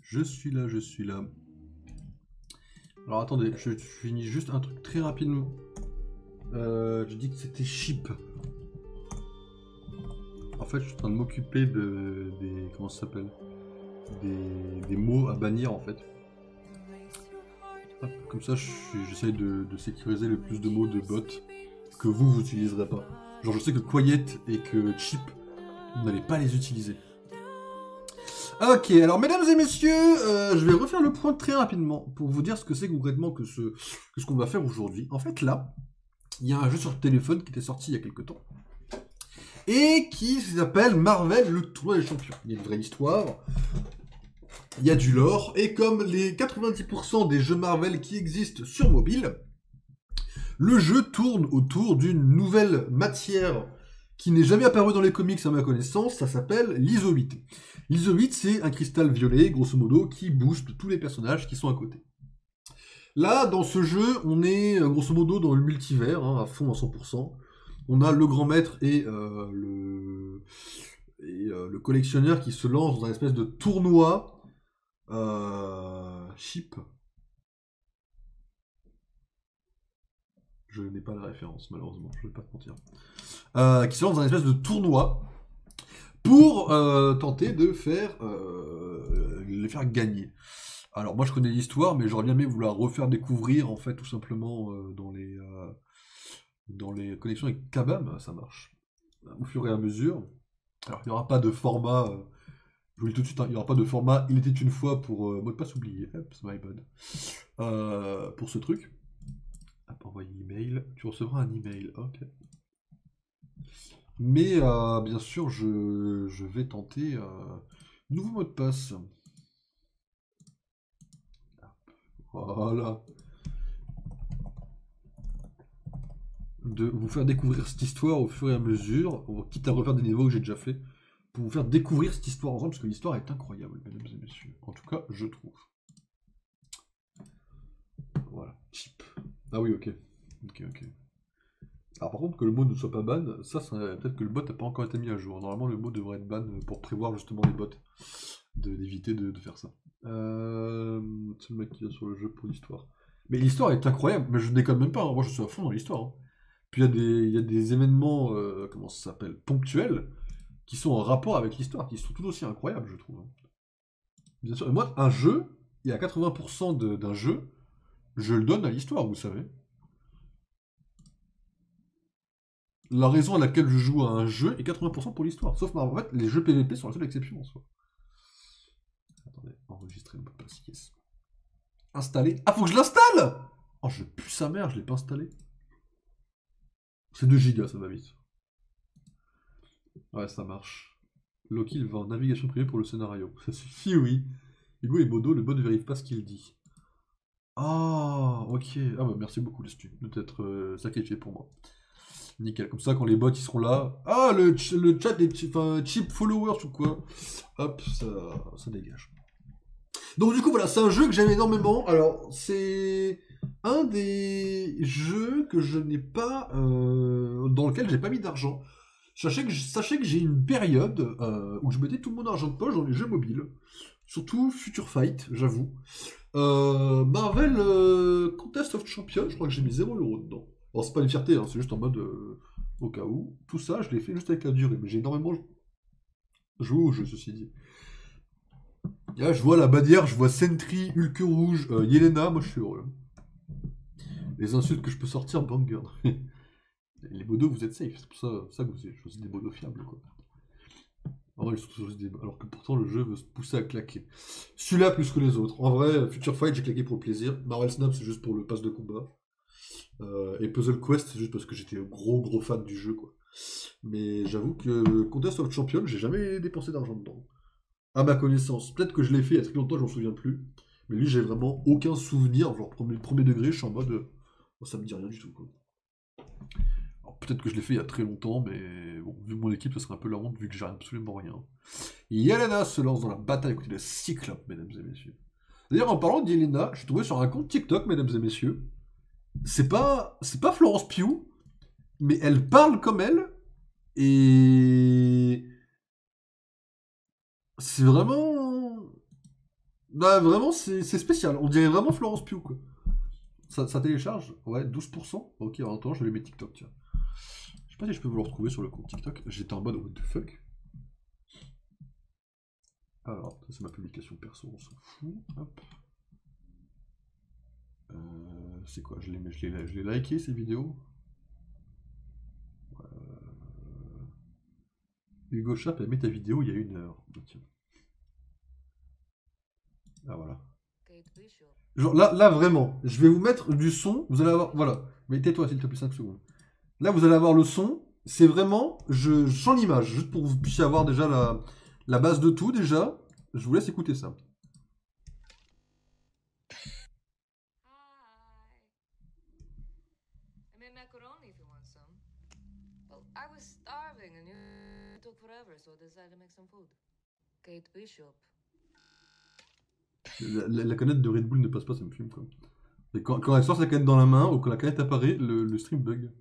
Je suis là, je suis là. Alors attendez, je finis juste un truc très rapidement. Je dis que c'était cheap. En fait, je suis en train de m'occuper des... Comment ça s'appelle des mots à bannir en fait. Hop, comme ça, j'essaye de sécuriser le plus de mots de bots que vous n'utiliserez pas. Genre, je sais que quiet et que cheap, vous n'allez pas les utiliser. Ok, alors mesdames et messieurs, je vais refaire le point très rapidement pour vous dire ce que c'est concrètement que ce qu'on va faire aujourd'hui. En fait, là, il y a un jeu sur le téléphone qui était sorti il y a quelques temps et qui s'appelle Marvel le tournoi des champions. Il y a une vraie histoire, il y a du lore, et comme les 90% des jeux Marvel qui existent sur mobile, le jeu tourne autour d'une nouvelle matière qui n'est jamais apparue dans les comics à ma connaissance, ça s'appelle l'ISO-8. L'ISO-8, c'est un cristal violet, grosso modo, qui booste tous les personnages qui sont à côté. Là, dans ce jeu, on est grosso modo dans le multivers, hein, à fond à 100%. On a le grand maître et le collectionneur qui se lancent dans un espèce de tournoi chip. Je n'ai pas la référence, malheureusement, je ne vais pas te mentir. Qui se lance dans un espèce de tournoi pour tenter de les faire gagner. Alors moi je connais l'histoire, mais j'aurais bien aimé vous la refaire découvrir en fait tout simplement dans les connexions avec Kabam, ça marche. Au fur et à mesure. Alors il n'y aura pas de format, je vous le dis tout de suite, hein, il n'y aura pas de format il était une fois pour mot de passe oublié, hop, my bad. Pour ce truc. Hop, envoyer email, tu recevras un email, ok. Mais bien sûr je vais tenter nouveau mot de passe. Voilà. De vous faire découvrir cette histoire au fur et à mesure, quitte à refaire des niveaux que j'ai déjà fait, pour vous faire découvrir cette histoire ensemble, parce que l'histoire est incroyable, mesdames et messieurs. En tout cas, je trouve. Voilà, cheap. Ah oui, ok. Ok. Alors par contre, que le mot ne soit pas ban, ça peut-être que le bot n'a pas encore été mis à jour. Normalement, le mot devrait être ban pour prévoir justement les bots, d'éviter de faire ça. C'est le mec qui est sur le jeu pour l'histoire. Mais l'histoire est incroyable, mais je déconne même pas, hein. Moi je suis à fond dans l'histoire, hein. Puis il y a des événements, comment ça s'appelle, ponctuels, qui sont en rapport avec l'histoire, qui sont tout aussi incroyables, je trouve, hein. Bien sûr, et moi, un jeu, il y a 80% d'un jeu, je le donne à l'histoire, vous savez. La raison à laquelle je joue à un jeu est 80% pour l'histoire. Sauf, en fait, les jeux PVP sont la seule exception en soi. Attendez, enregistrer le mot de passe, yes. Installer. Ah, faut que je l'installe! Oh, je pue sa mère, je l'ai pas installé. C'est 2 gigas, ça va vite. Ouais, ça marche. Loki, il va en navigation privée pour le scénario. Ça suffit, oui. Hugo et Bodo, le bot ne vérifie pas ce qu'il dit. Ah, ok. Ah bah merci beaucoup, Lestu, de t'être sacrifié pour moi. Nickel. Comme ça, quand les bots ils seront là. Ah, le chat des cheap followers ou quoi. Hop, ça dégage. Donc du coup, voilà, c'est un jeu que j'aime énormément. Alors, c'est un des jeux que je n'ai pas... dans lequel j'ai pas mis d'argent. Sachez que j'ai une période où je mettais tout mon argent de poche dans les jeux mobiles. Surtout Future Fight, j'avoue. Marvel Contest of Champions, je crois que j'ai mis 0€ dedans. Alors c'est pas une fierté, hein, c'est juste en mode au cas où. Tout ça, je l'ai fait juste avec la durée, mais j'ai énormément joué au jeu, ceci dit. Et là, je vois la bannière, je vois Sentry, Hulk Rouge, Yelena, moi je suis heureux. Les insultes que je peux sortir, banger. Les modos, vous êtes safe, c'est pour ça que vous avez choisi des modos fiables, quoi. En vrai, alors que pourtant le jeu veut se pousser à claquer. Celui-là plus que les autres. En vrai, Future Fight, j'ai claqué pour le plaisir. Marvel Snap, c'est juste pour le pass de combat. Et Puzzle Quest, c'est juste parce que j'étais gros fan du jeu, quoi. Mais j'avoue que Contest of Champions, j'ai jamais dépensé d'argent dedans. À ma connaissance. Peut-être que je l'ai fait il y a très longtemps, je m'en souviens plus. Mais lui, j'ai vraiment aucun souvenir. Genre, premier degré, je suis en mode. Ça me dit rien du tout, quoi. Alors, peut-être que je l'ai fait il y a très longtemps, mais bon, vu mon équipe, ça serait un peu la honte, vu que j'ai absolument rien. Yelena se lance dans la bataille à côté de Cyclope, mesdames et messieurs. D'ailleurs, en parlant d'Yelena, je suis tombé sur un compte TikTok, mesdames et messieurs. C'est pas Florence Pugh, mais elle parle comme elle, et c'est vraiment Bah, vraiment, c'est spécial. On dirait vraiment Florence Pugh, quoi. Ça télécharge? Ouais, 12%. Ok, en attendant, je vais mettre TikTok, tiens. Je sais pas si je peux vous le retrouver sur le compte TikTok. J'étais en mode what the fuck. Alors, ça c'est ma publication perso, on s'en fout. Hop. C'est quoi? Je l'ai liké ces vidéos. Hugo Chap a mis ta vidéo il y a 1 heure. Bah, tiens. Ah voilà. Genre là vraiment, je vais vous mettre du son, vous allez avoir. Voilà. Mais tais-toi s'il te plaît 5 secondes. Là vous allez avoir le son, c'est vraiment. Je sens l'image, juste pour que vous puissiez avoir déjà la base de tout déjà. Je vous laisse écouter ça. La canette de Red Bull ne passe pas, ça me fume quoi. Et quand elle sort sa canette dans la main ou quand la canette apparaît, le stream bug.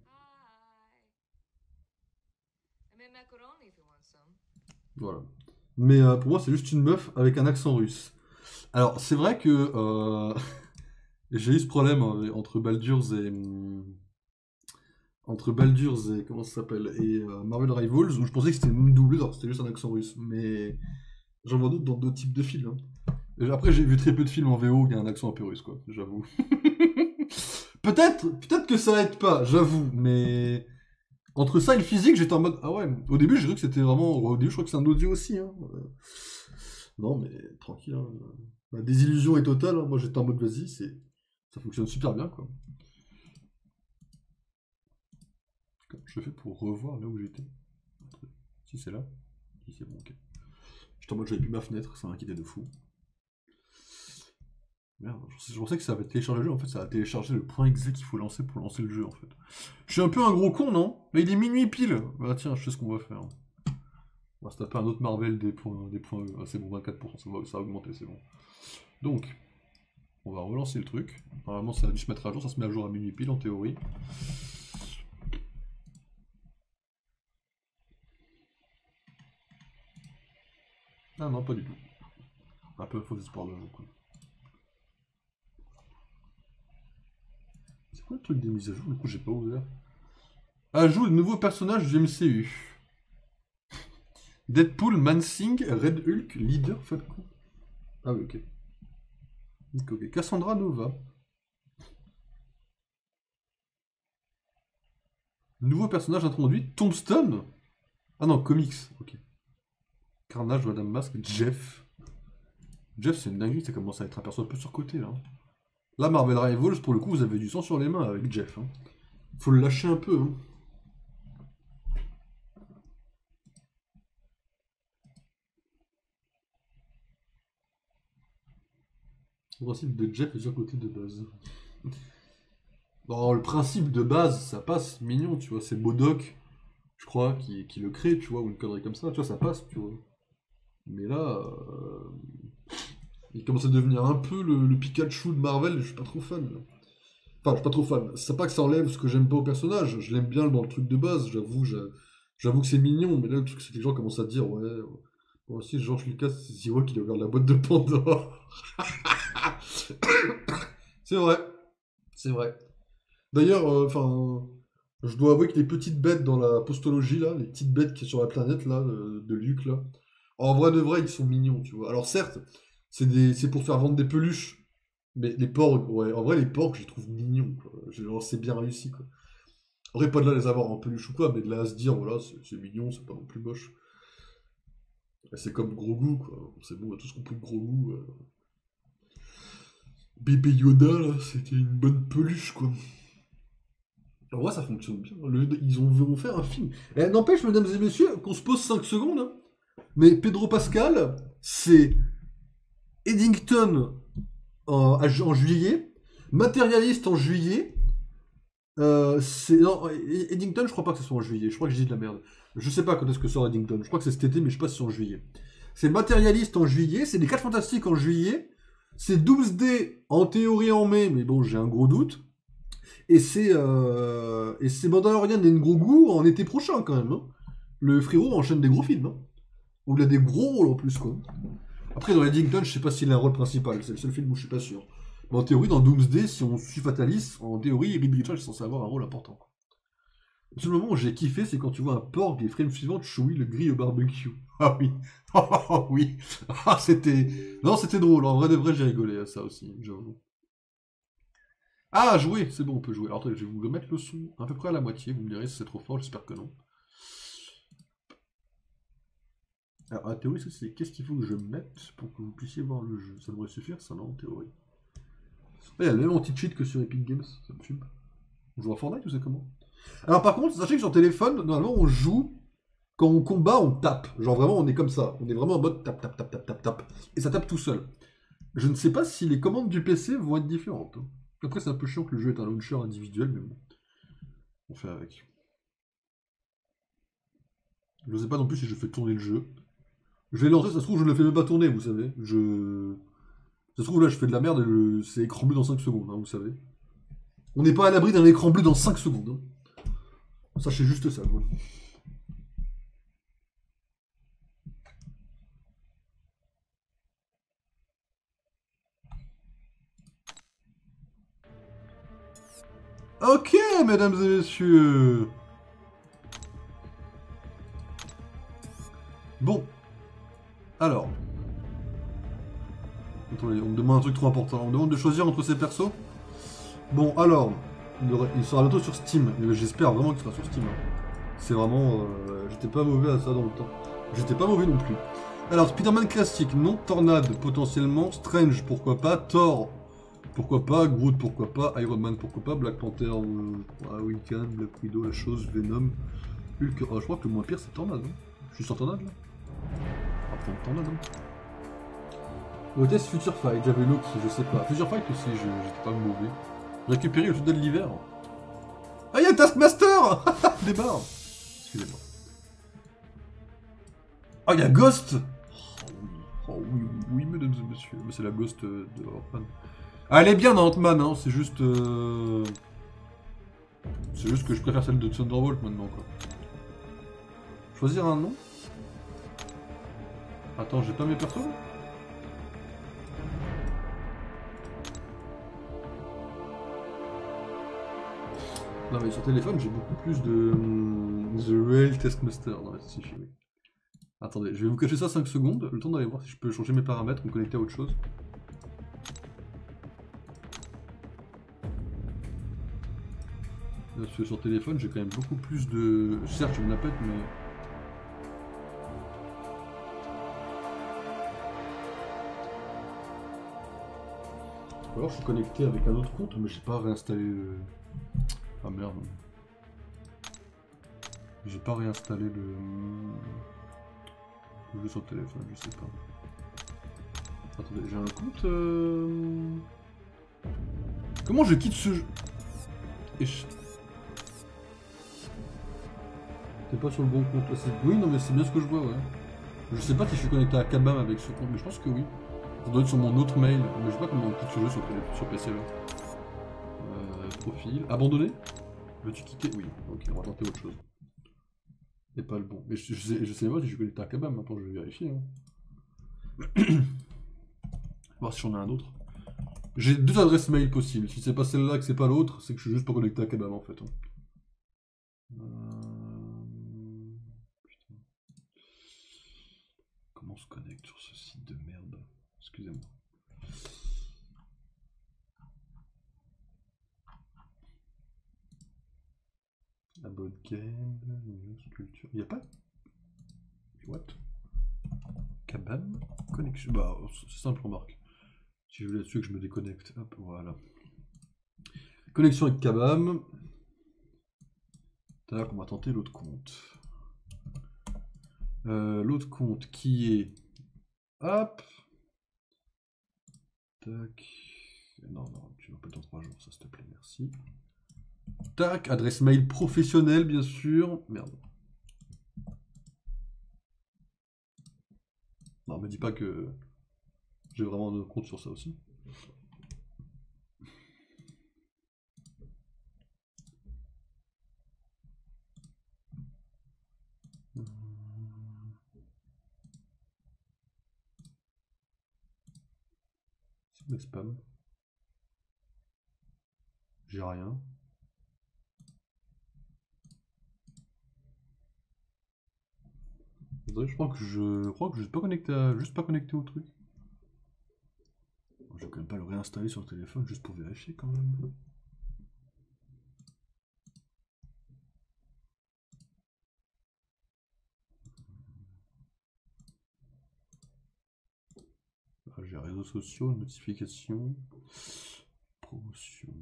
Voilà. Mais pour moi, c'est juste une meuf avec un accent russe. Alors, c'est vrai que j'ai eu ce problème entre Baldur's et. Entre Baldur's et. Comment ça s'appelle? Et Marvel Rivals, où je pensais que c'était une doublure, alors c'était juste un accent russe. Mais j'en vois d'autres dans d'autres types de films, hein. Et après, j'ai vu très peu de films en VO où il y a un accent un peu russe, quoi, j'avoue. Peut-être que ça aide pas, j'avoue, mais. Entre ça et le physique, j'étais en mode. Ah ouais, au début, j'ai cru que c'était vraiment. Au début, je crois que c'est un audio aussi, hein. Non, mais tranquille, hein. La désillusion est totale, hein. Moi, j'étais en mode vas-y, ça fonctionne super bien, quoi. Comment je fais pour revoir là où j'étais? Si c'est là? Si c'est bon, ok. J'étais en mode j'avais plus ma fenêtre, ça m'inquiétait de fou. Merde, je pensais que ça avait téléchargé le jeu, en fait, ça a téléchargé le point exe qu'il faut lancer pour lancer le jeu, en fait. Je suis un peu un gros con, non? Là, il est minuit pile. Bah tiens, je sais ce qu'on va faire. On va se taper un autre Marvel des points E. Ah, c'est bon, 24%, ça va augmenter, c'est bon. Donc, on va relancer le truc. Normalement, ça a dû se mettre à jour, ça se met à jour à minuit pile, en théorie. Ah non, pas du tout. Un peu faux espoir de jeu, quoi. C'est quoi le truc des mises à jour? Du coup, j'ai pas ouvert. Ajout de nouveaux personnages du MCU. Deadpool, Man-Thing, Red Hulk, Leader, Falcon. Ah oui, ok. Ok. Cassandra Nova. Nouveau personnage introduit, Tombstone. Ah non, comics, ok. Carnage, Madame Masque, Jeff. Jeff, c'est une dinguerie, ça commence à être un perso un peu surcoté là. Là, Marvel Rivals, pour le coup, vous avez du sang sur les mains avec Jeff, hein. Faut le lâcher un peu, hein. Le principe de Jeff est surcoté de base. Bon, le principe de base, ça passe, mignon, tu vois, c'est Bodoc, je crois, qui le crée, tu vois, ou une connerie comme ça, tu vois, ça passe, tu vois. Mais là, il commence à devenir un peu le Pikachu de Marvel, je suis pas trop fan, là. Enfin, je suis pas trop fan. C'est pas que ça enlève ce que j'aime pas au personnage, je l'aime bien dans le truc de base, j'avoue que c'est mignon, mais là, le truc, c'est que les gens commencent à dire, ouais, moi aussi, George Lucas, c'est vrai qu'il a ouvert la boîte de Pandore. C'est vrai, c'est vrai. D'ailleurs, enfin, je dois avouer que les petites bêtes dans la postologie, là, les petites bêtes qui sont sur la planète, là, de Luc, là, en vrai de vrai, ils sont mignons, tu vois. Alors certes, c'est pour faire vendre des peluches, mais les porcs, ouais, en vrai, les porcs, je les trouve mignons, quoi. Genre, c'est bien réussi, quoi. Après, pas de là à les avoir en peluche ou quoi, mais de là à se dire, voilà, c'est mignon, c'est pas non plus moche. Et c'est comme Grogu, quoi. C'est bon, on a tous compris que Grogu, bébé Yoda, là, c'était une bonne peluche, quoi. En vrai, ça fonctionne bien. Vont faire un film. Et n'empêche, mesdames et messieurs, qu'on se pose 5 secondes, hein. Mais Pedro Pascal, c'est Eddington en juillet, Matérialiste en juillet. Non, Eddington, je crois pas que ce soit en juillet. Je crois que je dis de la merde. Je sais pas quand est-ce que sort Eddington. Je crois que c'est cet été, mais je sais pas si c'est en juillet. C'est Matérialiste en juillet, c'est les 4 Fantastiques en juillet, c'est Doomsday en théorie en mai, mais bon, j'ai un gros doute. Et c'est Mandalorian et Grogu en été prochain quand même, hein. Le frérot enchaîne des gros films, hein. Où il a des gros rôles en plus, quoi. Après, dans Eddington, je sais pas s'il a un rôle principal. C'est le seul film où je suis pas sûr. Mais en théorie, dans Doomsday, si on suit Fatalis, en théorie, Reed Richards est censé avoir un rôle important. Le seul moment où j'ai kiffé, c'est quand tu vois un porc et frame suivante, Chewie le grille au barbecue. Ah oui. Ah oui. Ah, c'était. Non, c'était drôle. En vrai de vrai, j'ai rigolé à ça aussi. J'avoue. Ah, jouer, c'est bon, on peut jouer. Alors attendez, je vais vous remettre le son à peu près à la moitié. Vous me direz si c'est trop fort, j'espère que non. Alors, la théorie, c'est qu'est-ce qu'il faut que je mette pour que vous puissiez voir le jeu. Ça devrait suffire, ça, non, en théorie. Ah, il y a le même anti-cheat que sur Epic Games, ça me fume. On joue à Fortnite ou c'est comment? Alors par contre, sachez que sur téléphone, normalement on joue, quand on combat, on tape. Genre vraiment, on est comme ça. On est vraiment en mode tap, tap, tap, tap, tap, tap. Et ça tape tout seul. Je ne sais pas si les commandes du PC vont être différentes, hein. Après, c'est un peu chiant que le jeu est un launcher individuel, mais bon, on fait avec. Je sais pas non plus si je fais tourner le jeu. Je vais lancer, ça se trouve, je ne le fais même pas tourner, vous savez. Ça se trouve, là, je fais de la merde et c'est écran bleu dans 5 secondes, hein, vous savez. On n'est pas à l'abri d'un écran bleu dans 5 secondes, hein. Sachez juste ça, quoi. Ok, mesdames et messieurs. Bon, alors. Attendez, on me demande un truc trop important. On me demande de choisir entre ces persos. Bon, alors. Il sera bientôt sur Steam. J'espère vraiment qu'il sera sur Steam, hein. C'est vraiment. J'étais pas mauvais à ça dans le temps. J'étais pas mauvais non plus. Alors, Spider-Man classique, non. Tornade, potentiellement. Strange, pourquoi pas. Thor, pourquoi pas. Groot, pourquoi pas. Iron Man, pourquoi pas. Black Panther, Wiccan, Black Widow, la chose, Venom. Hulk. Je crois que le moins pire, c'est Tornade, hein. Je suis sur Tornade là. On va prendre Tornade, hein. OTS Future Fight, j'avais Loki, je sais pas. Future Fight aussi, j'étais pas mauvais. Récupérer le tunnel de l'hiver. Ah, y'a Taskmaster. Débarre. Excusez-moi. Ah, y'a Ghost. Oh oui, oui, oui, mesdames et messieurs. Mais c'est la Ghost de Ant-Man. Ah, elle est bien dans Ant-Man, hein. C'est juste... C'est juste que je préfère celle de Thunderbolt maintenant, quoi. Choisir un nom. Attends, j'ai pas mes persos là. Non mais sur téléphone j'ai beaucoup plus de The Real Taskmaster. Non mais ça suffit, oui. Attendez, je vais vous cacher ça 5 secondes, le temps d'aller voir si je peux changer mes paramètres, me connecter à autre chose. Parce que sur téléphone j'ai quand même beaucoup plus de... Certes je me la pète mais... Ou alors je suis connecté avec un autre compte mais j'ai pas réinstallé le... Ah merde. J'ai pas réinstallé le jeu sur le téléphone, je sais pas. Attendez, j'ai un compte... Comment je quitte ce jeu? T'es pas sur le bon compte. Oui, non mais c'est bien ce que je vois, ouais. Je sais pas si je suis connecté à Kabam avec ce compte, mais je pense que oui. Ça doit être sur mon autre mail, mais je sais pas comment on quitte ce jeu sur PC là. Profil. Abandonner. Veux-tu quitter? Oui. Ok, on va tenter autre chose. Et pas le bon. Mais je sais pas si je suis connecté à Kabam, maintenant je vais vérifier, hein. Voir si j'en ai un autre. J'ai 2 adresses mail possibles. Si c'est pas celle-là que c'est pas l'autre, c'est que je suis juste pas connecté à Kabam en fait, hein. Putain. Comment on se connecte sur ce site de merde? Excusez-moi. About game, culture. Y'a pas? What? Kabam? Connexion. Bah, c'est simple, remarque. Si je vais là-dessus que je me déconnecte. Hop, voilà. Connexion avec Kabam. Tac, on va tenter l'autre compte. L'autre compte qui est... Hop. Tac. Non, non, tu vas pas dans 3 jours, ça s'il te plaît, merci. Tac, adresse mail professionnelle, bien sûr. Merde. Non, me dis pas que j'ai vraiment un compte sur ça aussi. Mes spams. J'ai rien. Je crois que je suis pas connecté juste pas connecté au truc. Je vais quand même pas le réinstaller sur le téléphone juste pour vérifier quand même. Ah, j'ai réseaux sociaux, notifications, promotion.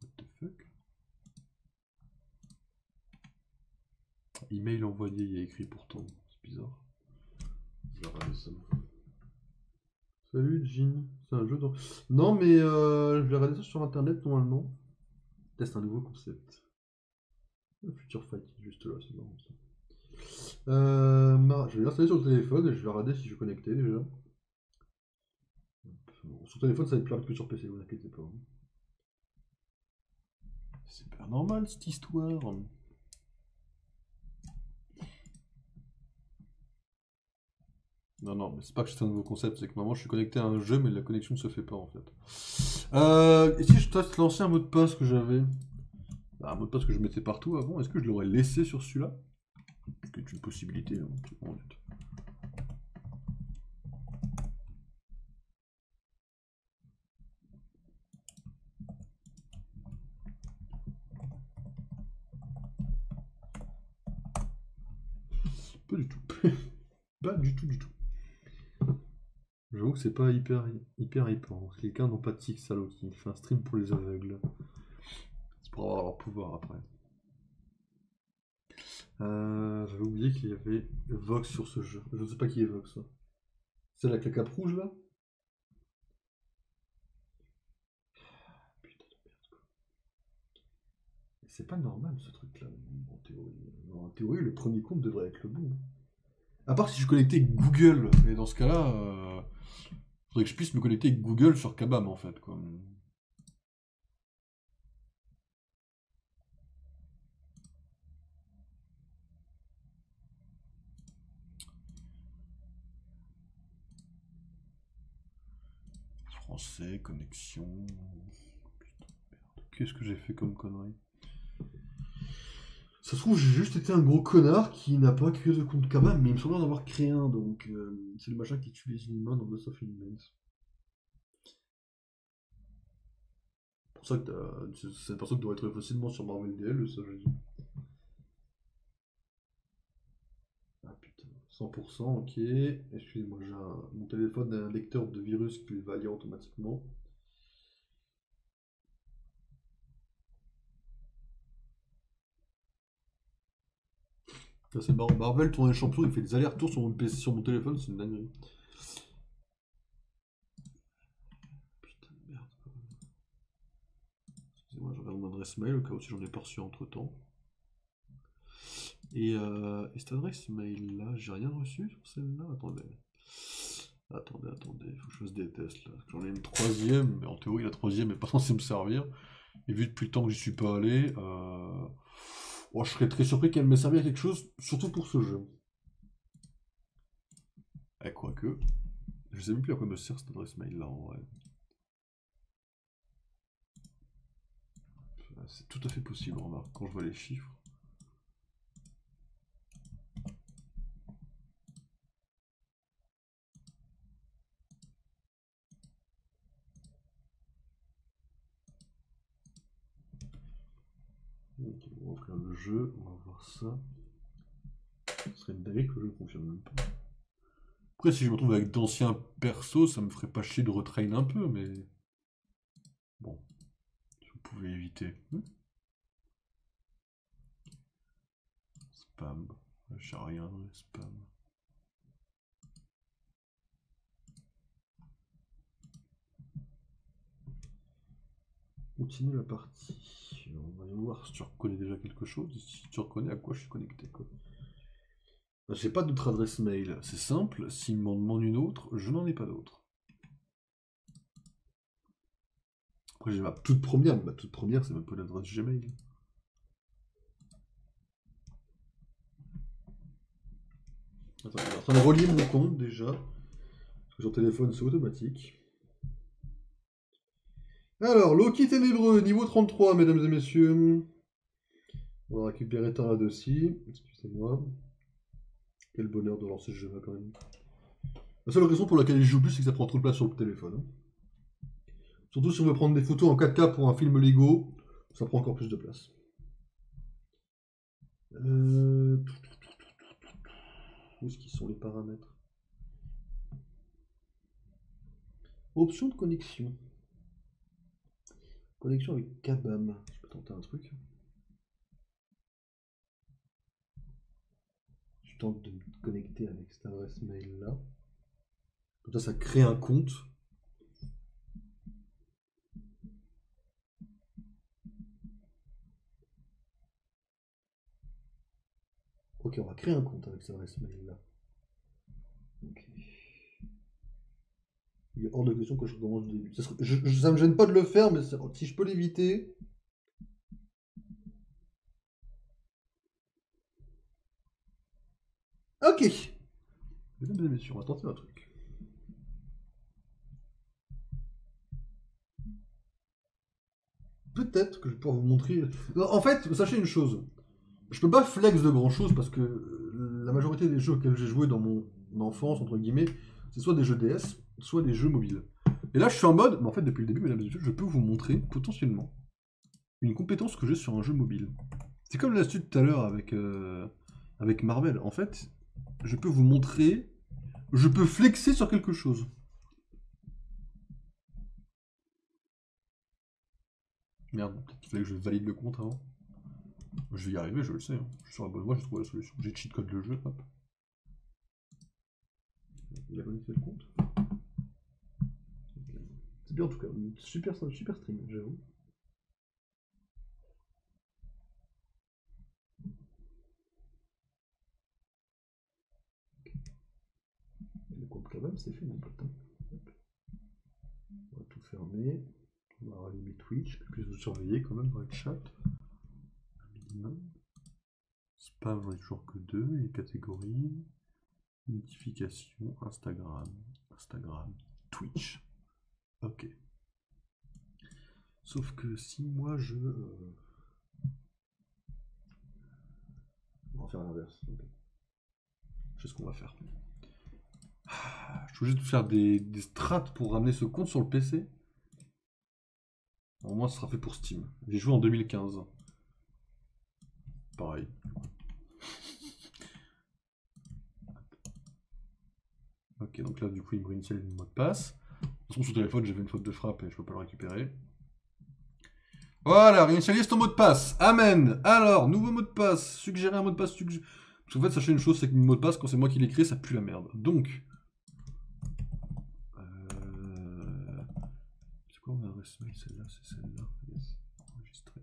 What the fuck? Email envoyé, il y a écrit pourtant. C'est bizarre. Je vais regarder ça. Salut Jean, c'est un jeu de... Non mais je vais regarder ça sur internet normalement. Teste un nouveau concept. Le Future Fight, juste là, c'est marrant ça. Je vais l'installer sur le téléphone et je vais regarder si je suis connecté déjà. Bon, sur téléphone ça va être plus rapide que sur PC, vous inquiétez pas. C'est pas normal cette histoire. Non, non, mais c'est pas que c'est un nouveau concept, c'est que maintenant je suis connecté à un jeu, mais la connexion ne se fait pas en fait. Et si je teste l'ancien mot de passe que j'avais? Bah, un mot de passe que je mettais partout avant, est-ce que je l'aurais laissé sur celui-là? C'est une possibilité, hein, c'est bon, vite. Pas du tout. Pas du tout, du tout. J'avoue que c'est pas hyper. C'est quelqu'un d'empathique, salaud, qui fait un stream pour les aveugles. C'est pour avoir leur pouvoir après. J'avais oublié qu'il y avait Vox sur ce jeu. Je ne sais pas qui est Vox. C'est la cape rouge là? Putain de merde quoi. C'est pas normal ce truc là, en théorie. En théorie, le premier compte devrait être le bon. À part si je connectais avec Google. Et dans ce cas-là, faudrait que je puisse me connecter avec Google sur Kabam en fait, quoi. Français, connexion. Putain, merde. Qu'est-ce que j'ai fait comme connerie? Ça se trouve, j'ai juste été un gros connard qui n'a pas créé de compte Kabam, mais il me semble en avoir créé un, donc c'est le machin qui tue les inhumains dans Ghost of Inhumains. C'est pour ça que c'est une personne qui devrait trouver facilement sur Marvel DL, ça je dis. Ah putain, 100%, ok. Excusez-moi, mon téléphone a un lecteur de virus qui va lire automatiquement. Ça c'est marrant. Marvel, tournée champion, il fait des allers-retours sur mon PC, sur mon téléphone, c'est une dinguerie. Putain de merde. Excusez-moi, je regarde mon adresse mail au cas où si j'en ai pas reçu entre temps. Et cette adresse mail là, j'ai rien reçu sur celle-là. Attendez. Attendez, faut que je fasse des tests là. J'en ai une troisième, mais en théorie la troisième est pas censée me servir. Et vu depuis le temps que j'y suis pas allé, oh, je serais très surpris qu'elle m'ait servi à quelque chose, surtout pour ce jeu. Eh, quoique, je sais même plus à quoi me sert cette adresse mail là en vrai. C'est tout à fait possible, remarque, quand je vois les chiffres. Ok, on va ouvrir le jeu, on va voir ça. Ce serait une dinguerie que le jeu ne fonctionne même pas. Après, si je me retrouve avec d'anciens persos, ça me ferait pas chier de retrain un peu, mais bon, si vous pouvez éviter. Spam, j'ai rien dans les spams. Continue la partie. On va voir si tu reconnais déjà quelque chose, si tu reconnais à quoi je suis connecté, quoi. J'ai pas d'autre adresse mail, c'est simple, s'il m'en demande une autre, je n'en ai pas d'autre. Après j'ai ma toute première, mais ma toute première c'est même pas l'adresse Gmail. Attends, je suis en train de relier mon compte déjà. Parce que sur téléphone, c'est automatique. Alors, Loki Ténébreux, niveau 33, mesdames et messieurs. On va récupérer Tara aussi. Excusez-moi. Quel bonheur de lancer ce jeu-là quand même. La seule raison pour laquelle je joue plus, c'est que ça prend trop de place sur le téléphone. Hein. Surtout si on veut prendre des photos en 4K pour un film Lego, ça prend encore plus de place. Où est-ce qu'ils sont les paramètres? Option de connexion. Connexion avec Kabam. Je peux tenter un truc. Je tente de me connecter avec cette adresse mail là. Comme ça crée un compte. Ok, on va créer un compte avec cette adresse mail là. Ok. Il est hors de question que je recommence du début. Ça me gêne pas de le faire, mais si je peux l'éviter. Ok. Mesdames et messieurs, on va tenter un truc. Peut-être que je vais pouvoir vous montrer. Non, en fait, sachez une chose. Je peux pas flex de grand chose parce que la majorité des jeux auxquels j'ai joué dans mon enfance, entre guillemets, c'est soit des jeux DS, soit des jeux mobiles. Et là, je suis en mode, mais en fait, depuis le début, mesdames et messieurs, je peux vous montrer potentiellement une compétence que j'ai sur un jeu mobile. C'est comme l'astuce tout à l'heure avec Marvel. En fait, je peux vous montrer, je peux flexer sur quelque chose. Merde, peut-être qu'il fallait que je valide le compte avant. Je vais y arriver, je le sais. Hein. Je suis sur la bonne voie, j'ai trouvé la solution. J'ai cheat code le jeu, hop. Il a bonifié le compte. C'est bien en tout cas, super stream, j'avoue. Le compte quand même, c'est fait mon pote. On va tout fermer. On va rallumer Twitch, que je puisse vous surveiller quand même dans le chat. Minimum. Spam, j'en ai toujours que 2. Et catégorie. Notification, Instagram, Twitch. Ok. Sauf que si moi je... On va faire l'inverse. Okay. Je sais ce qu'on va faire. Je suis obligé de faire des strats pour ramener ce compte sur le PC. Au moins, ce sera fait pour Steam. J'ai joué en 2015. Pareil. Ok, donc là, du coup, il me réinitialise le mot de passe. De toute façon, sur téléphone, j'avais une faute de frappe et je peux pas le récupérer. Voilà, réinitialise ton mot de passe. Amen. Alors, nouveau mot de passe. Suggérer un mot de passe. Parce qu'en fait, sachez une chose, c'est que mon mot de passe, quand c'est moi qui l'écris, ça pue la merde. Donc... C'est quoi mon adresse mail? Celle-là, c'est celle-là. Yes. Enregistré.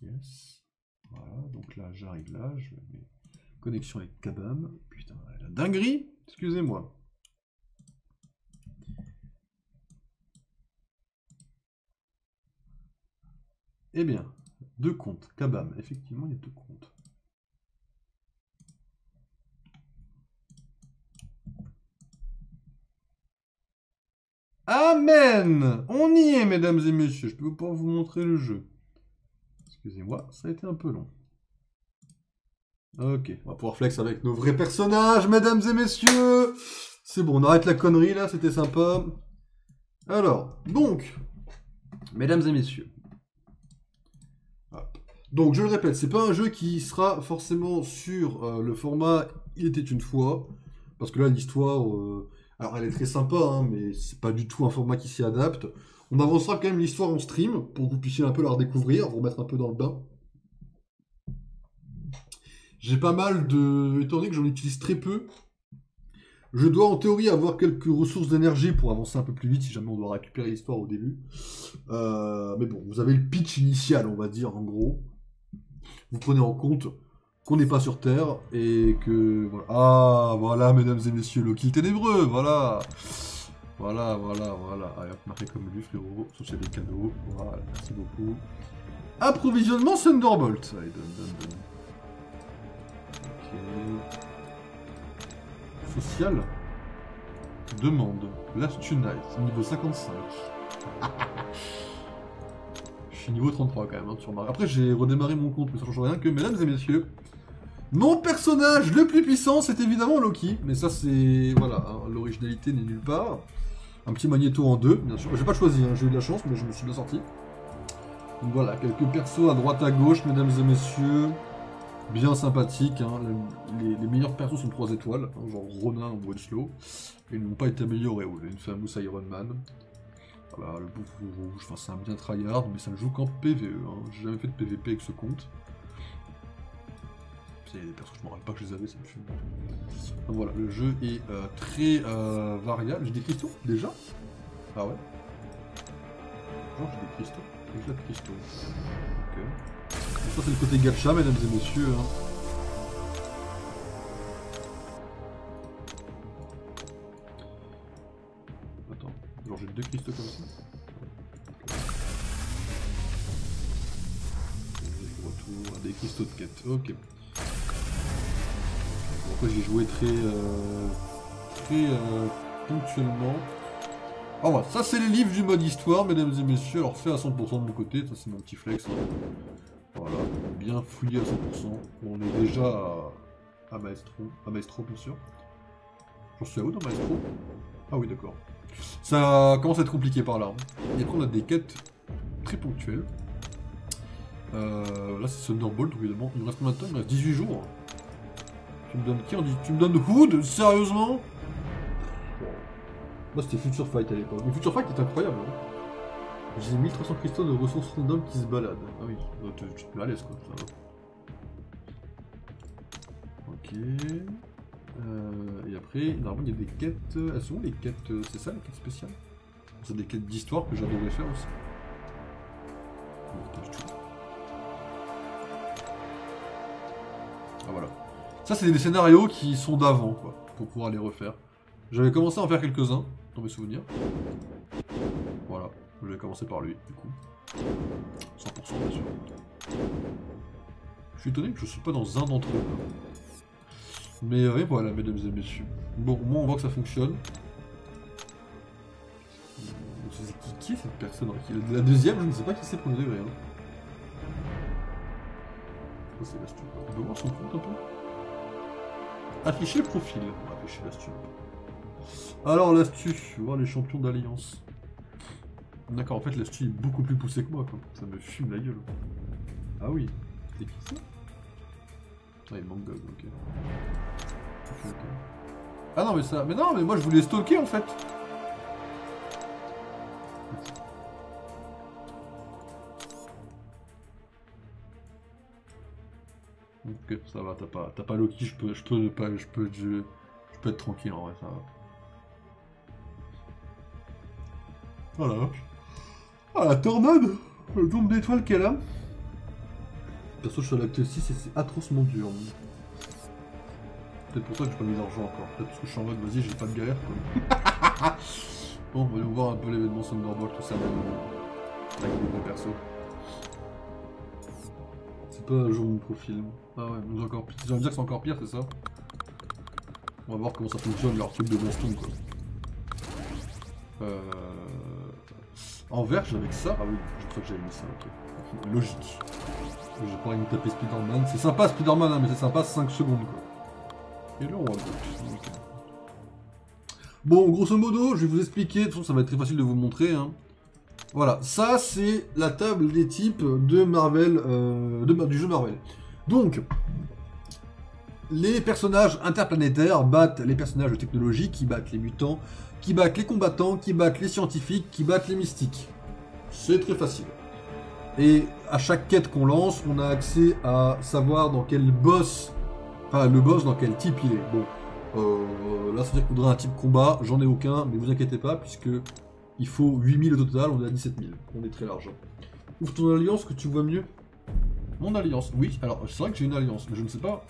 Yes. Voilà, donc là, j'arrive là. Je mets connexion avec Kabam. Putain, la dinguerie. Excusez-moi. Eh bien, 2 comptes. Kabam, effectivement, il y a 2 comptes. Amen! On y est, mesdames et messieurs. Je peux pas vous montrer le jeu. Excusez-moi, ça a été un peu long. Ok, on va pouvoir flex avec nos vrais personnages, mesdames et messieurs. C'est bon, on arrête la connerie là, c'était sympa. Alors, donc, mesdames et messieurs. Hop. Donc, je le répète, c'est pas un jeu qui sera forcément sur le format Il était une fois. Parce que là, l'histoire, alors elle est très sympa, hein, mais c'est pas du tout un format qui s'y adapte. On avancera quand même l'histoire en stream pour que vous puissiez un peu la redécouvrir, vous remettre un peu dans le bain. J'ai pas mal de... Étant donné que j'en utilise très peu, je dois en théorie avoir quelques ressources d'énergie pour avancer un peu plus vite si jamais on doit récupérer l'histoire au début. Mais bon, vous avez le pitch initial, on va dire, en gros. Vous prenez en compte qu'on n'est pas sur Terre et que... Voilà. Ah, voilà, mesdames et messieurs, Loki le ténébreux, voilà. Voilà. Allez, hop, marqué comme lui, frérot. Cherchez des cadeaux. Voilà, merci beaucoup. Approvisionnement Thunderbolt. Allez, donne. Ok. social. Demande. Last Tonight, niveau 55. Je suis niveau 33 quand même, hein, tu remarques. Après j'ai redémarré mon compte, mais ça change rien que, mesdames et messieurs, mon personnage le plus puissant, c'est évidemment Loki. Mais ça c'est... Voilà, hein, l'originalité n'est nulle part. Un petit magnéto en 2, bien sûr. J'ai pas choisi, hein, j'ai eu de la chance, mais je me suis bien sorti. Donc voilà, quelques persos à droite à gauche, mesdames et messieurs. Bien sympathiques, hein. Les meilleurs persos sont 3 étoiles, hein, genre Ronin ou Winslow. Ils n'ont pas été améliorés, ou une fameuse Iron Man. Voilà, le bouffon rouge, enfin c'est un bien tryhard, mais ça ne joue qu'en PVE, hein. J'ai jamais fait de PVP avec ce compte. Il y a des persos que je me rappelle pas que je les avais, ça me fume. Donc voilà, le jeu est très variable. J'ai des cristaux, déjà? Ah ouais? Genre j'ai des cristaux? J'ai de cristaux. Ok. Donc ça c'est le côté gacha, mesdames et messieurs. Hein. Attends, genre j'ai 2 cristaux comme ça. Retour, des cristaux de quête, ok. Après j'ai joué très ponctuellement. Ah voilà, ça c'est les livres du mode histoire, mesdames et messieurs, alors fait à 100% de mon côté, ça c'est mon petit flex. Hein. Voilà, bien fouillé à 100%. On est déjà à Maestro bien sûr. J'en suis à où dans Maestro? Ah oui d'accord. Ça commence à être compliqué par là. Et après on a des quêtes très ponctuelles. Là c'est Thunderbolt évidemment. Il me reste combien de temps? Il me reste 18 jours. Tu me donnes qui? On dit, tu me donnes Hood? Sérieusement? Moi c'était Future Fight à l'époque. Mais Future Fight est incroyable. Hein. J'ai 1300 cristaux de ressources random qui se baladent. Ah oui, tu te mets à l'aise quoi. Ça va. Ok. Et après, normalement il y a des quêtes. Elles sont où les quêtes? C'est ça les quêtes spéciales? C'est des quêtes d'histoire que j'adorerais faire aussi. Ah voilà. Ça c'est des scénarios qui sont d'avant quoi, pour pouvoir les refaire. J'avais commencé à en faire quelques-uns, dans mes souvenirs. Voilà, je vais commencer par lui, du coup. 100% bien sûr. Je suis étonné que je ne sois pas dans un d'entre eux. Mais voilà, mesdames et messieurs. Bon, au moins on voit que ça fonctionne. Qui est cette personne? La deuxième, je ne sais pas qui c'est pour le degré. Hein. C'est l'astuce. On peut voir son compte un peu. Afficher le profil. On va afficher l'astuce. Alors l'astuce, voir les champions d'Alliance. D'accord, en fait l'astuce est beaucoup plus poussée que moi quoi. Ça me fume la gueule. Ah oui, c'est qui ça? Ah il manque God, ok. Ok. Ah non mais ça. Mais non mais moi je voulais stalker en fait. Ok, ça va, t'as pas Loki, je peux être tranquille en vrai, ça va. Voilà. Ah la tornade! Le nombre d'étoiles qu'elle a. Perso je suis à l'acte 6 et c'est atrocement dur. Peut-être pour ça que j'ai pas mis d'argent encore. Peut-être parce que je suis en mode vas-y j'ai pas de galère quoi. Bon on va aller voir un peu l'événement Thunderbolt, tout ça avec les gros persos. C'est pas à jour mon profil. Ah ouais, donc encore pire. Tu vas me dire que c'est encore pire, c'est ça? On va voir comment ça fonctionne leur truc de Boston quoi. En vert avec ça? Ah oui, je crois que j'avais mis ça, ok. Logique. J'ai pas envie de me taper Spider-Man. C'est sympa Spider-Man, hein, mais c'est sympa 5 secondes quoi. Et là on va okay. Bon, grosso modo, je vais vous expliquer, de toute façon ça va être très facile de vous montrer. Hein. Voilà, ça c'est la table des types de Marvel, du jeu Marvel. Donc, les personnages interplanétaires battent les personnages de technologie, qui battent les mutants, qui battent les combattants, qui battent les scientifiques, qui battent les mystiques. C'est très facile. Et à chaque quête qu'on lance, on a accès à savoir dans quel boss, enfin le boss dans quel type il est. Bon, là ça veut dire qu'il faudrait un type combat, j'en ai aucun, mais vous inquiétez pas, puisque il faut 8000 au total, on est à 17000, on est très large. Ouvre ton alliance que tu vois mieux. Mon alliance, oui, alors c'est vrai que j'ai une alliance, mais je ne sais pas...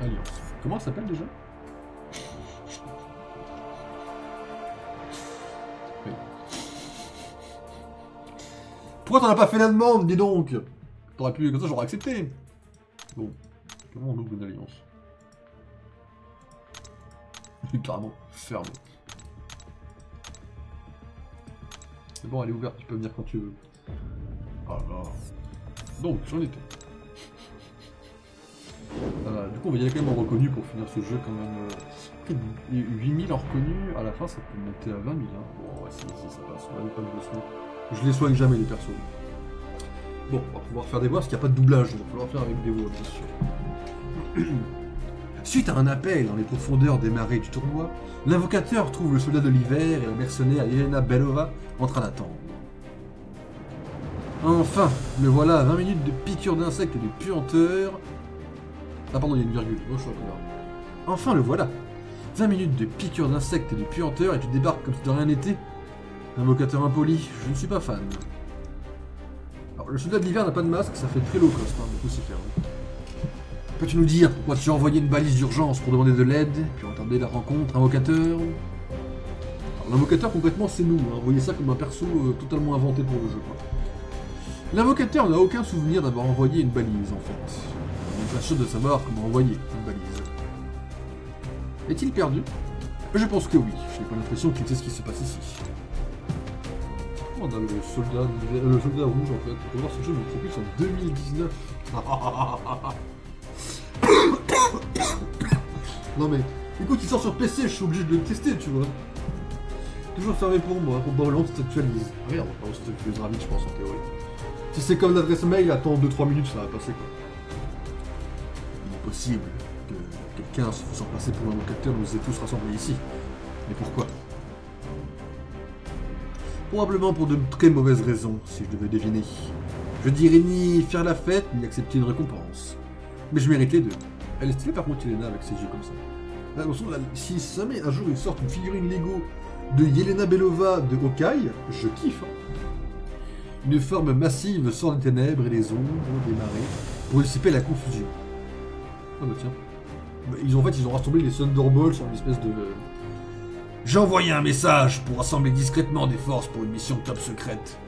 Alliance. Comment elle s'appelle déjà? Oui. Pourquoi t'en as pas fait la demande, dis donc? T'aurais pu, comme ça j'aurais accepté. Bon, comment on ouvre une alliance? Carrément ferme. C'est bon, elle est ouverte, tu peux venir quand tu veux. Oh là. Donc, j'en étais. Voilà, du coup, on va y aller quand même en reconnu pour finir ce jeu quand même. 8000 en reconnu, à la fin ça peut monter à 20 000. Hein. Bon, ouais, si ça passe, on va pas je les soigne. Je les soigne jamais les persos. Bon, on va pouvoir faire des voix parce qu'il n'y a pas de doublage, donc il va falloir faire avec des voix, bien sûr. Suite à un appel dans les profondeurs des marais du tournoi, l'invocateur trouve le soldat de l'hiver et le mercenaire Yelena Belova en train d'attendre. Enfin, le voilà à 20 minutes de piqûres d'insectes et de puanteurs. Ah pardon, il y a une virgule, oh, je suis un connard. Enfin, le voilà. 20 minutes de piqûres d'insectes et de puanteurs et tu débarques comme si de rien n'était. Invocateur impoli, je ne suis pas fan. Alors, le soldat de l'hiver n'a pas de masque, ça fait très low cost, hein, du coup c'est faire. Peux-tu nous dire pourquoi tu as envoyé une balise d'urgence pour demander de l'aide, puis retarder la rencontre, invocateur? Alors, l'invocateur concrètement c'est nous, hein. Vous voyez ça comme un perso totalement inventé pour le jeu. L'invocateur n'a aucun souvenir d'avoir envoyé une balise en fait. Il n'est pas sûr de savoir comment envoyer une balise. Est-il perdu? Je pense que oui, je n'ai pas l'impression qu'il sait ce qui se passe ici. On a le soldat rouge en fait. On peut voir ce jeu mais plus en 2019. Non mais, écoute, il sort sur PC, je suis obligé de le tester, tu vois. Toujours fermé pour moi, probablement ça s'actualise. Regarde, ça s'actualisera vite, je pense, en théorie. Si c'est comme l'adresse mail, attends 2-3 minutes, ça va passer quoi. Il est possible que quelqu'un se faisant passer pour l'invocateur nous ait tous rassemblés ici. Mais pourquoi? Probablement pour de très mauvaises raisons, si je devais deviner. Je dirais ni faire la fête, ni accepter une récompense. Mais je mérite les deux. Elle est stylée par contre Yelena avec ses yeux comme ça. Là, si jamais un jour ils sortent une figurine Lego de Yelena Belova de Hawkeye, je kiffe. Hein. Une forme massive sort des ténèbres et des ombres des marées pour dissiper la confusion. Ah bah tiens. Ils ont rassemblé les Thunderbolts sur une espèce de... J'ai envoyé un message pour rassembler discrètement des forces pour une mission top secrète.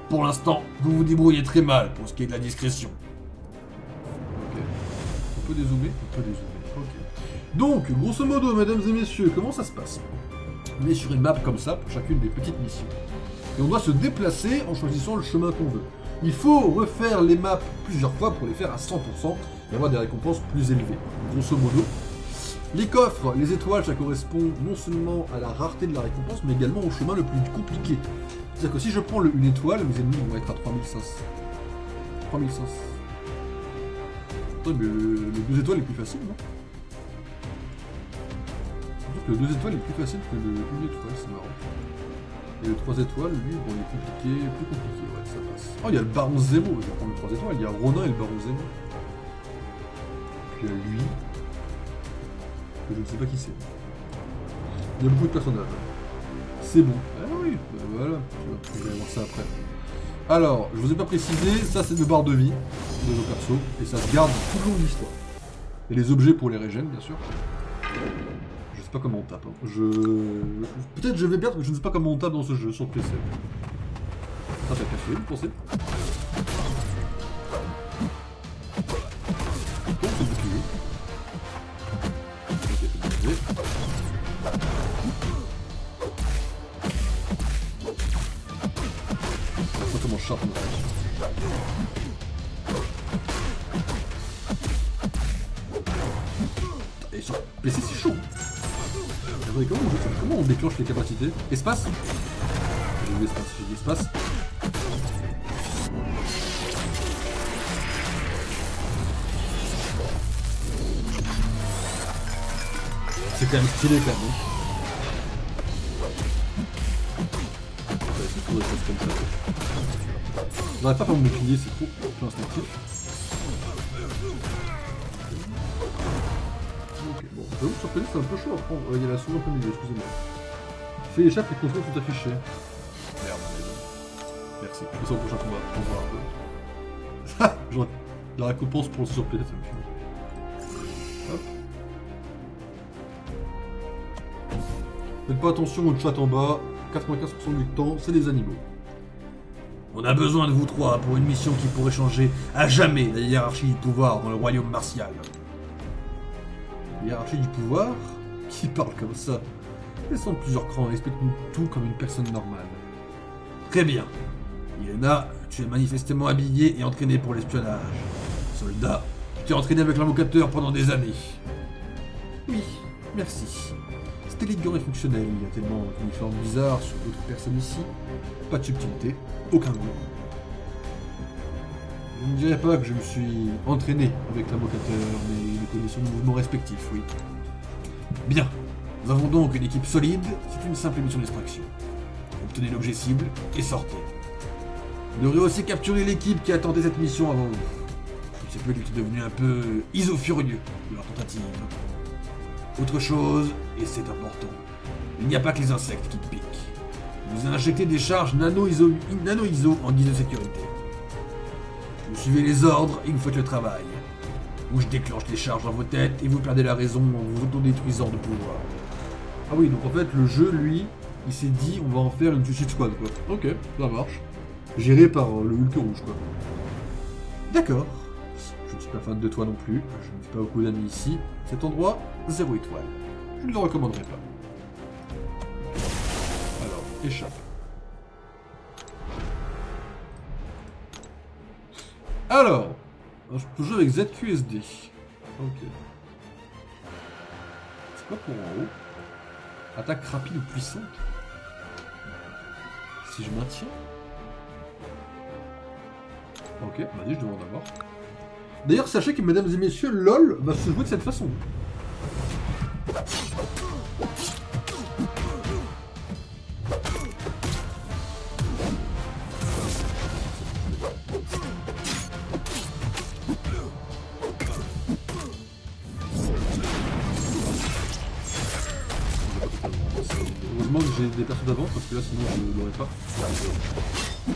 Pour l'instant, vous vous débrouillez très mal pour ce qui est de la discrétion. Ok. On peut dézoomer? On peut dézoomer. Ok. Donc, grosso modo, mesdames et messieurs, comment ça se passe? On est sur une map comme ça pour chacune des petites missions. Et on doit se déplacer en choisissant le chemin qu'on veut. Il faut refaire les maps plusieurs fois pour les faire à 100% et avoir des récompenses plus élevées. Grosso modo. Les coffres, les étoiles, ça correspond non seulement à la rareté de la récompense, mais également au chemin le plus compliqué. C'est-à-dire que si je prends une étoile, mes ennemis vont être à 3500. 3500. Attends, mais les 2 étoiles les plus faciles, non? Surtout que le 2 étoiles est plus facile que le 1 étoile, c'est marrant. Et le 3 étoiles, lui, bon, il est compliqué, plus compliqué, ouais, ça passe. Oh, il y a le Baron Zemo, je vais prendre le 3 étoiles, il y a Ronin et le Baron Zemo. Puis il y a lui. Que je ne sais pas qui c'est. Il y a beaucoup de personnages. C'est bon. Ah oui, bah voilà, on va voir ça après. Alors, je vous ai pas précisé, ça c'est une barre de vie de nos persos, et ça se garde tout le long de l'histoire. Et les objets pour les régènes, bien sûr. Je sais pas comment on tape. Hein. Peut-être je vais perdre, mais je ne sais pas comment on tape dans ce jeu sur PC. Ça fait caché, vous pensez? Oh, c'est bouclier. Comment je charge mon attaque. Et sur PC c'est chaud. Attendez, comment on déclenche les capacités? Espace? J'ai dit espace, j'ai dit espace. C'est quand même stylé quand même. On n'arrête pas par mon bouclier, c'est trop instinctif. Ok, bon, j'avoue que sur PC c'est un peu chaud à prendre. Il y a la souris un peu milieu, excusez-moi. Fais échappe, les contrôles sont affichés. Merde, merci. Je fais ça au prochain combat, on va voir un peu. Genre, la récompense pour le sur PC, ça me fait. Hop. Faites pas attention au chat en bas, 95% du temps, c'est des animaux. On a besoin de vous trois pour une mission qui pourrait changer à jamais la hiérarchie du pouvoir dans le royaume martial. Hiérarchie du pouvoir? Qui parle comme ça? Descends plusieurs crans et explique-nous tout comme une personne normale. Très bien. Ilena, tu es manifestement habillée et entraînée pour l'espionnage. Soldat, tu es entraîné avec l'invocateur pendant des années. Oui, merci. C'est élégant et fonctionnel, il y a tellement d'uniformes bizarres sur d'autres personnes ici. Pas de subtilité, aucun goût. Je ne dirais pas que je me suis entraîné avec l'invocateur, mais nous connaissons nos mouvements respectifs, oui. Bien, nous avons donc une équipe solide, c'est une simple mission d'extraction. Obtenez l'objet cible et sortez. Vous devrez aussi capturer l'équipe qui a tenté cette mission avant vous. Il se peut qu'ils soient devenus un peu isofurieux de leur tentative. Autre chose, et c'est important, il n'y a pas que les insectes qui piquent. Vous injectez des charges nano-ISO en guise de sécurité. Vous suivez les ordres et vous faites le travail. Ou je déclenche les charges dans vos têtes et vous perdez la raison en vous autodétruisant de pouvoir. Ah oui, donc en fait, le jeu, lui, il s'est dit, on va en faire une Suicide Squad, quoi. Ok, ça marche. Géré par le Hulk rouge, quoi. D'accord. Je ne suis pas fan de toi non plus. Je ne fais pas beaucoup d'amis ici. Cet endroit, 0 étoile. Je ne le recommanderais pas. Alors, échappe. Alors, je peux jouer avec ZQSD. Ok. C'est quoi pour en haut? Attaque rapide ou puissante? Si je maintiens? Ok, vas-y, je demande d'abord. D'ailleurs, sachez que, mesdames et messieurs, LOL va se jouer de cette façon. Heureusement que j'ai des persos d'avance parce que là sinon je l'aurais pas.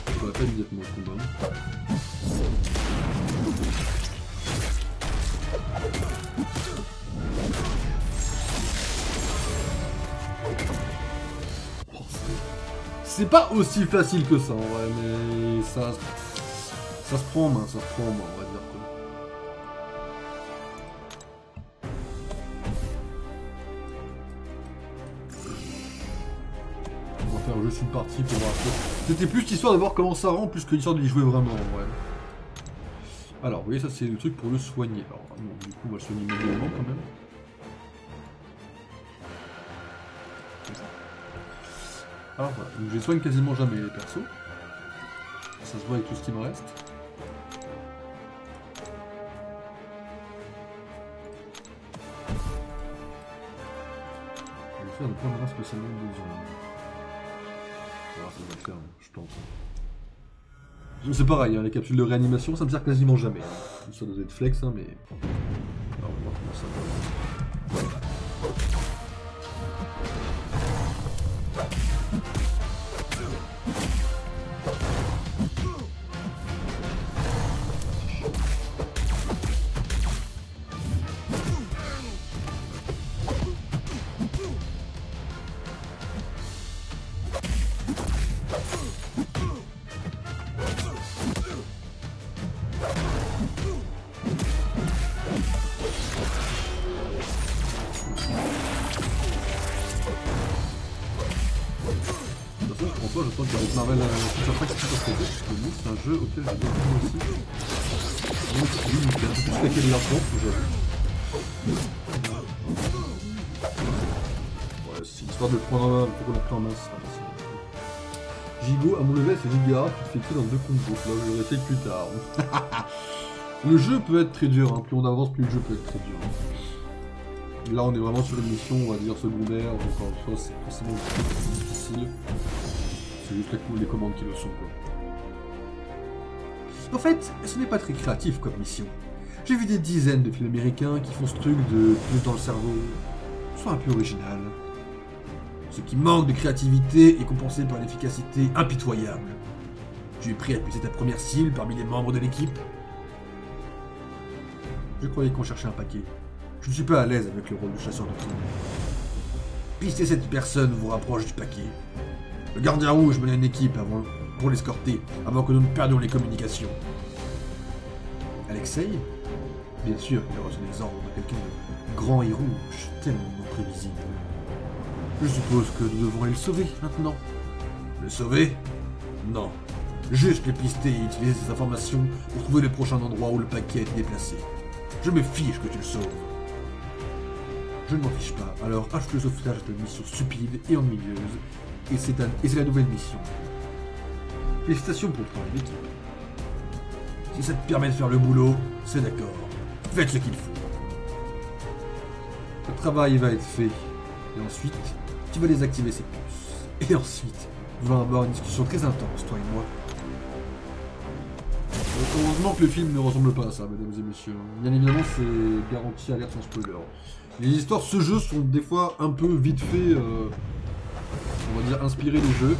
Je l'aurais pas immédiatement ce combat. C'est pas aussi facile que ça en vrai, mais ça se prend en main, ça se prend en main, on va dire quoi. On va faire juste une partie pour voir. C'était plus l'histoire de voir comment ça rend, plus que l'histoire d'y jouer vraiment en vrai. Alors, vous voyez, ça c'est le truc pour le soigner. Alors, bon, du coup, on va le soigner immédiatement quand même. Alors voilà, donc je soigne quasiment jamais les persos. Ça se voit avec tout ce qui me reste. Je vais faire des points de race spécialement besoin. Alors ça va le faire, je tente. C'est pareil, hein, les capsules de réanimation, ça me sert quasiment jamais. Ça doit être flex, hein, mais... Alors, on va voir comment ça va. Je pense qu'avec Marvel Future Tracks c'est pas parce que nous c'est un jeu auquel j'ai bien joué aussi. Donc oui, il fait un peu plus claquer les arpents, j'avoue. Ouais, c'est histoire de prendre la clé en main, c'est pas facile. Gigo, à mon level c'est Gigara qui te fait tuer dans 2 combos, là je le réessaye plus tard. Le jeu peut être très dur, hein. Plus on avance, plus le jeu peut être très dur. Là on est vraiment sur une mission, on va dire secondaire, donc en soi c'est forcément difficile. C'est juste les commandes qui le sont, quoi. En fait, ce n'est pas très créatif comme mission. J'ai vu des dizaines de films américains qui font ce truc de plus dans le cerveau. Sois un peu original. Ce qui manque de créativité est compensé par une efficacité impitoyable. Tu es prêt à puiser ta première cible parmi les membres de l'équipe? Je croyais qu'on cherchait un paquet. Je ne suis pas à l'aise avec le rôle de chasseur de primes. Pister cette personne vous rapproche du paquet. Le gardien rouge mène une équipe pour l'escorter, avant que nous ne perdions les communications. Alexei? Bien sûr qu'il a reçu des ordres de quelqu'un de grand et rouge, tellement prévisible. Je suppose que nous devons aller le sauver maintenant. Le sauver? Non. Juste le pister et utiliser ces informations pour trouver le prochain endroit où le paquet est déplacé. Je me fiche que tu le sauves. Je ne m'en fiche pas, alors ajoute le sauvetage de mission stupide et ennuyeuse, et c'est la nouvelle mission. Félicitations pour le travail d'équipe. Si ça te permet de faire le boulot, c'est d'accord. Faites ce qu'il faut. Le travail va être fait, et ensuite, tu vas désactiver ces puces. Et ensuite, nous allons avoir une discussion très intense, toi et moi. Heureusement que le film ne ressemble pas à ça, mesdames et messieurs. Bien évidemment, c'est garanti alerte sans spoiler. Les histoires de ce jeu sont des fois un peu vite fait, on va dire, inspirées des jeux.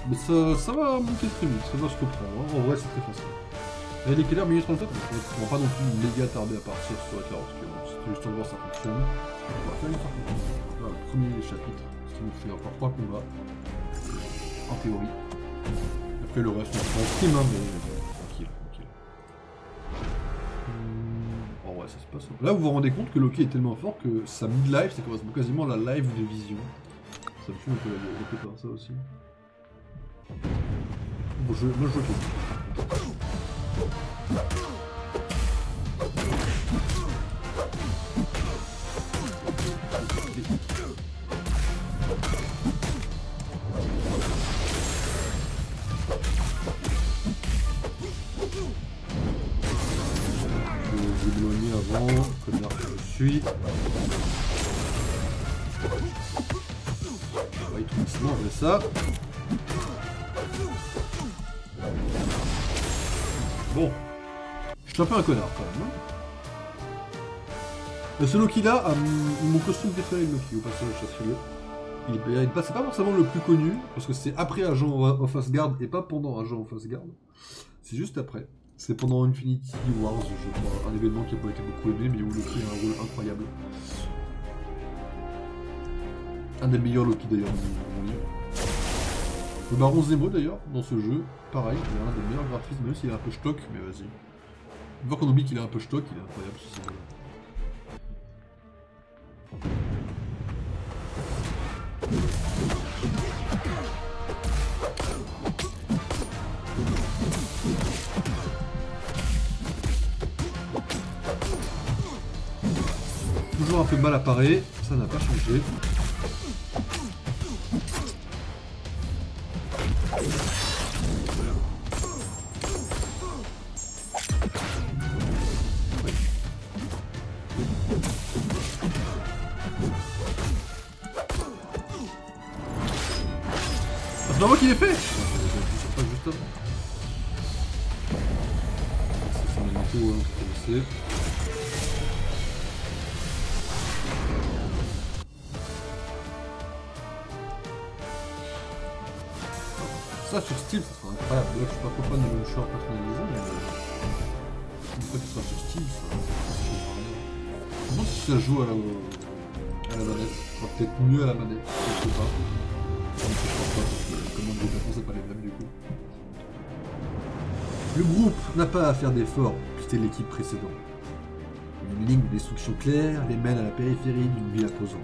Mais ça va monter très vite, ça va se reprendre, hein. En vrai c'est très facile. Et il est quelle heure, minute 37? On va pas non plus méga tarder à partir sur la parce que c'était juste pour voir ça fonctionne. On va faire une partie. Voilà, le premier chapitre, ce qui nous fait encore 3 combats. En théorie. Après le reste on prend en stream, hein, mais tranquille, tranquille. En vrai ça se passe. Là vous vous rendez compte que Loki est tellement fort que sa mid-life ça correspond quasiment à la live de Vision. Ça me fume un peu la tête par ça aussi. Bon, moi je joue tout. Je vais m'éloigner avant, connard que je suis. On va y tout doucement, on fait ça. Bon, je suis un peu un connard quand même. Hein, ce Loki là a mon costume préféré de Loki au passage, sachez-le. C'est pas forcément le plus connu, parce que c'est après Agent of Asgard et pas pendant Agent of Asgard. C'est juste après. C'est pendant Infinity Wars, je crois, un événement qui n'a pas été beaucoup aimé, mais où Loki a un rôle incroyable. Un des meilleurs Loki d'ailleurs, mon livre. Le Baron Zemo d'ailleurs, dans ce jeu, pareil, il a un des meilleurs graphismes, même s'il est un peu stock, mais vas-y. Une fois qu'on oublie qu'il est un peu stock, il est incroyable ce jeu. Toujours un peu mal apparé, ça n'a pas changé. C'est pas moi qui l'ai fait! C'est pas juste avant. C'est son manteau, hein, vous connaissez. Ça sur Steam, ça sera incroyable. Là, je suis pas trop fan de launcher personnalisé, mais une fois que ça sera sur Steam, ça changera rien. Je me demande si ça joue à la manette. Ça sera peut-être mieux à la manette, je sais pas. Je pense pas, parce que les commandes de déplacement, c'est pas les mêmes du coup. Le groupe n'a pas à faire d'efforts pour quitter l'équipe précédente. Une ligne de destruction claire les mène à la périphérie d'une ville imposante.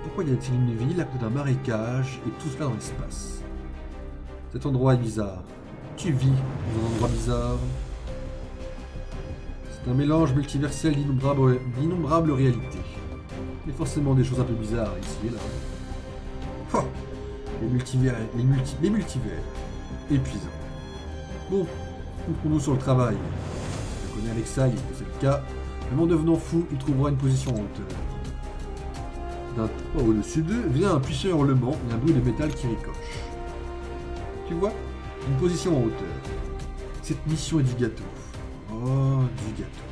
Pourquoi y a-t-il une ville à côté d'un marécage et tout cela dans l'espace? Cet endroit est bizarre. Tu vis dans un endroit bizarre. C'est un mélange multiversel d'innombrables réalités. Il y a forcément des choses un peu bizarres ici et là. Oh, les multivers. Épuisant. Bon, concentrons-nous sur le travail. Je connais Alexei, et c'est le cas. Même en devenant fou, il trouvera une position en hauteur. D'un toit au-dessus d'eux vient un puissant hurlement et un bruit de métal qui ricoche. Tu vois? Une position en hauteur. Cette mission est du gâteau. Oh, du gâteau.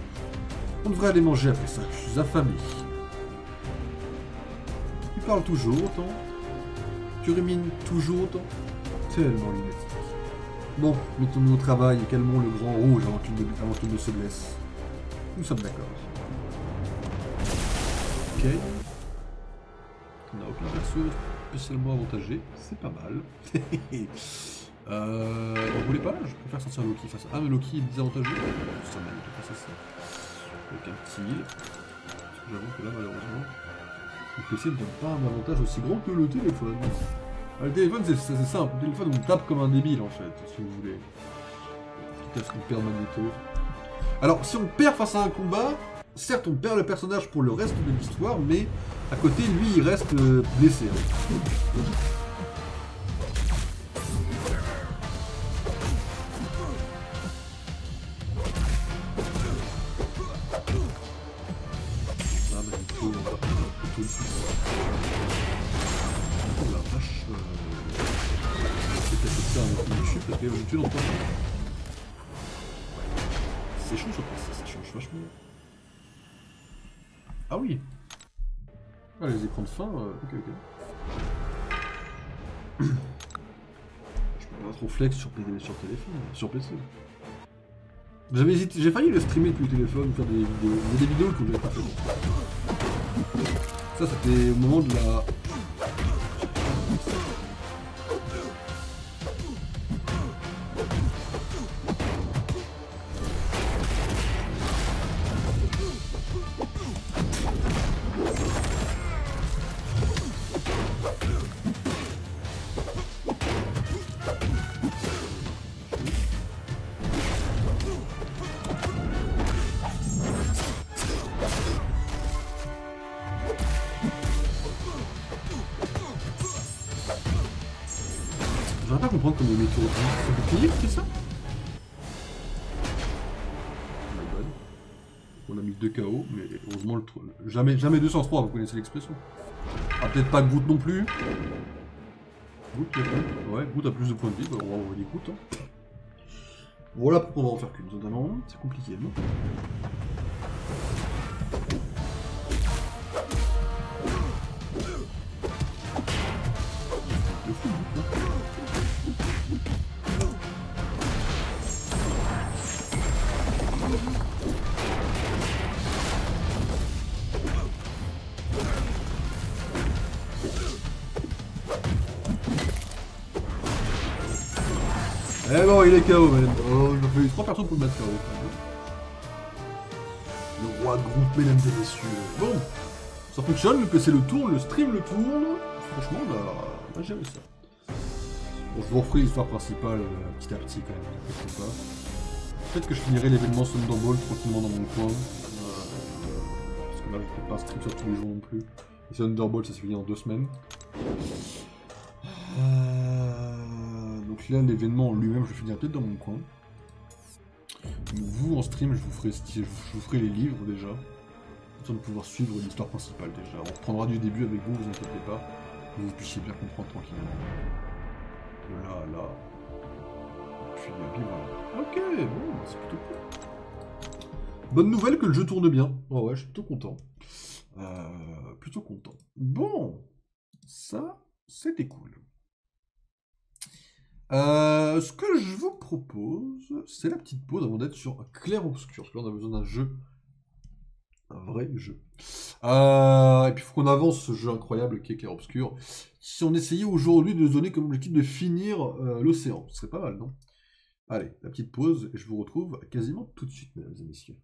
On devrait aller manger après ça, je suis affamé. Tu parles toujours autant. Tu rumines toujours autant. Tellement lunatique. Bon, mettons-nous au travail et calmons le grand rouge avant qu'il ne se blesse. Nous sommes d'accord. Ok. On n'a aucun perso spécialement avantagé. C'est pas mal. On voulait pas? Je préfère sortir Loki face à... Ah, mais Loki est désavantagé. Ça m'a face à ça. Avec un petit heal. J'avoue que là, malheureusement, le PC ne donne pas un avantage aussi grand que le téléphone. Ah, le téléphone, c'est simple. Le téléphone, on tape comme un débile, en fait, si vous voulez. Quitte à ce qu'on perd Magneto. Alors, si on perd face à un combat, certes, on perd le personnage pour le reste de l'histoire, mais à côté, lui, il reste blessé. Hein. Ah, Magneto, on va plutôt le suivre. Oh la vache. C'est peut-être ça un peu chute parce qu'il va me tuer dans le temps. C'est chaud, ça change vachement. Ah oui. Ah, les écrans de fin, ok. Je peux pas trop flex sur téléphone, sur PC. J'avais hésité, j'ai failli le streamer depuis le téléphone, faire des vidéos. Il y a des vidéos que j'avais pas fait. Ça, c'était au moment de la... J'arrive pas à comprendre comment les tours. C'est bouclier qui fait ça? Oh my god. On a mis 2 KO, mais heureusement le jamais 203, vous connaissez l'expression. Ah, peut-être pas Groot non plus. Groot peut-être. Ouais, Groot a plus de points de vie, bah, on va envoyer Groot. Hein. Voilà pourquoi on va en faire qu'une, notamment. C'est compliqué, non? Le fou, Groot, hein. Eh bon, il est KO, man. Oh, il a fallu 3 personnes pour le mettre KO. Le roi de groupe, mesdames et messieurs. Bon, ça fonctionne, le PC le tourne, le stream le tourne. Franchement, on a géré ça. Bon, je vous referai l'histoire principale petit à petit quand même. Peut-être que je finirai l'événement Thunderbolt tranquillement dans mon coin. Parce que là, je ne peux pas stream ça tous les jours non plus. Et Thunderbolt, ça se finit en 2 semaines. Donc là, l'événement en lui-même, je le finirai peut-être dans mon coin. Vous, en stream, je vous ferai les livres déjà. Afin de pouvoir suivre l'histoire principale déjà. On reprendra du début avec vous inquiétez pas. Que vous puissiez bien comprendre tranquillement. Là. Puis voilà. Ok, bon, c'est plutôt cool. Bonne nouvelle que le jeu tourne bien. Oh ouais, je suis plutôt content. Plutôt content. Bon, ça, c'était cool. Ce que je vous propose, c'est la petite pause avant d'être sur Clair Obscur. Parce que là, on a besoin d'un jeu. Un vrai jeu. Et puis, il faut qu'on avance ce jeu incroyable qui est Clair Obscur. Si on essayait aujourd'hui de se donner comme objectif de finir l'océan, ce serait pas mal, non? Allez, la petite pause, et je vous retrouve quasiment tout de suite, mesdames et messieurs.